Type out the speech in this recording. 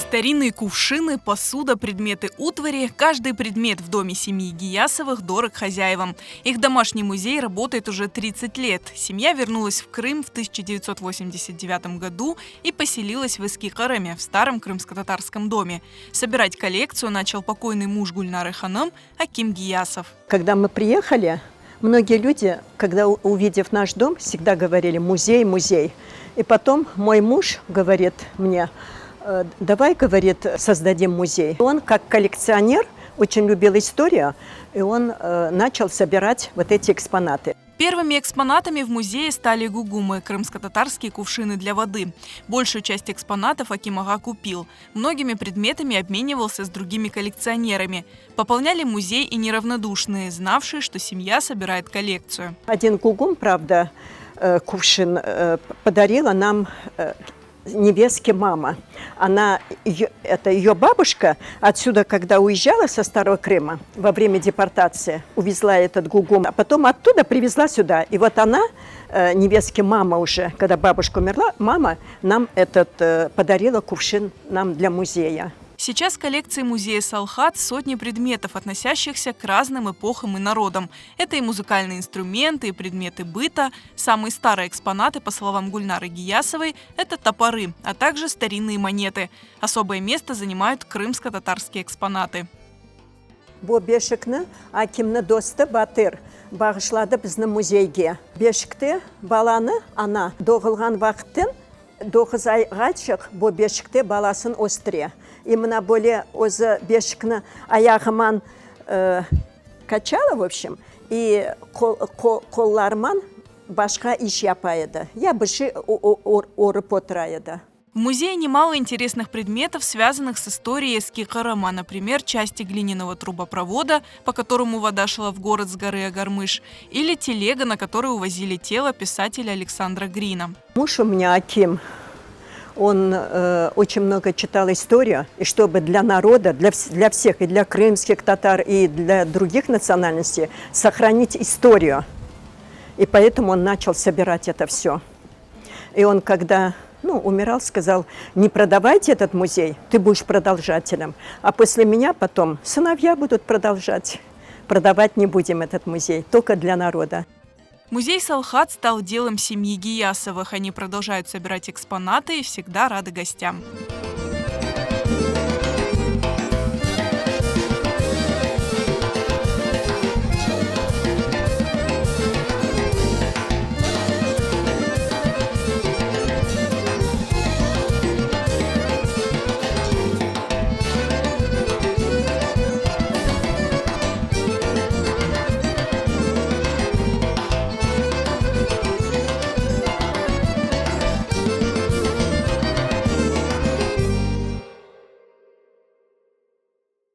Старинные кувшины, посуда, предметы утвари. Каждый предмет в доме семьи Гиясовых дорог хозяевам. Их домашний музей работает уже 30 лет. Семья вернулась в Крым в 1989 году и поселилась в Искикареме, в старом крымско-татарском доме. Собирать коллекцию начал покойный муж Гульнары ханым Аким Гиясов. Когда мы приехали, многие люди, когда увидев наш дом, всегда говорили «музей, музей». И потом мой муж говорит мне: давай, говорит, создадим музей. Он, как коллекционер, очень любил историю, и он начал собирать вот эти экспонаты. Первыми экспонатами в музее стали гугумы – крымско-татарские кувшины для воды. Большую часть экспонатов Аким ага купил. Многими предметами обменивался с другими коллекционерами. Пополняли музей и неравнодушные, знавшие, что семья собирает коллекцию. Один гугум, правда, кувшин подарила нам невестке мама. Это ее бабушка отсюда, когда уезжала со Старого Крыма во время депортации, увезла этот гугум, а потом оттуда привезла сюда. И вот она, невестке мама уже, когда бабушка умерла, мама нам подарила кувшин нам для музея. Сейчас в коллекции музея Салхат сотни предметов, относящихся к разным эпохам и народам. Это и музыкальные инструменты, и предметы быта. Самые старые экспонаты, по словам Гульнары Гиясовой, это топоры, а также старинные монеты. Особое место занимают крымско-татарские экспонаты. Бу бешикни Акимни досты Батыр багышлады біздің музейге. Бешікте баланы ана доғылған вақыттен 9 айға чық бу бешікте баласын остыре. И мына более өзі бешікні аяғыман качала, в общем, и қолларыман башқа иш япайды. Я біші орып отырайды. В музее немало интересных предметов, связанных с историей Искикарема, например, части глиняного трубопровода, по которому вода шла в город с горы Агармыш, или телега, на которой увозили тело писателя Александра Грина. Муж у меня Аким, он очень много читал историю, и чтобы для народа, для всех, и для крымских татар, и для других национальностей, сохранить историю. И поэтому он начал собирать это все. И он, когда умирал, сказал: не продавайте этот музей, ты будешь продолжателем. А после меня потом сыновья будут продолжать. Продавать не будем этот музей, только для народа. Музей Салхат стал делом семьи Гиясовых. Они продолжают собирать экспонаты и всегда рады гостям.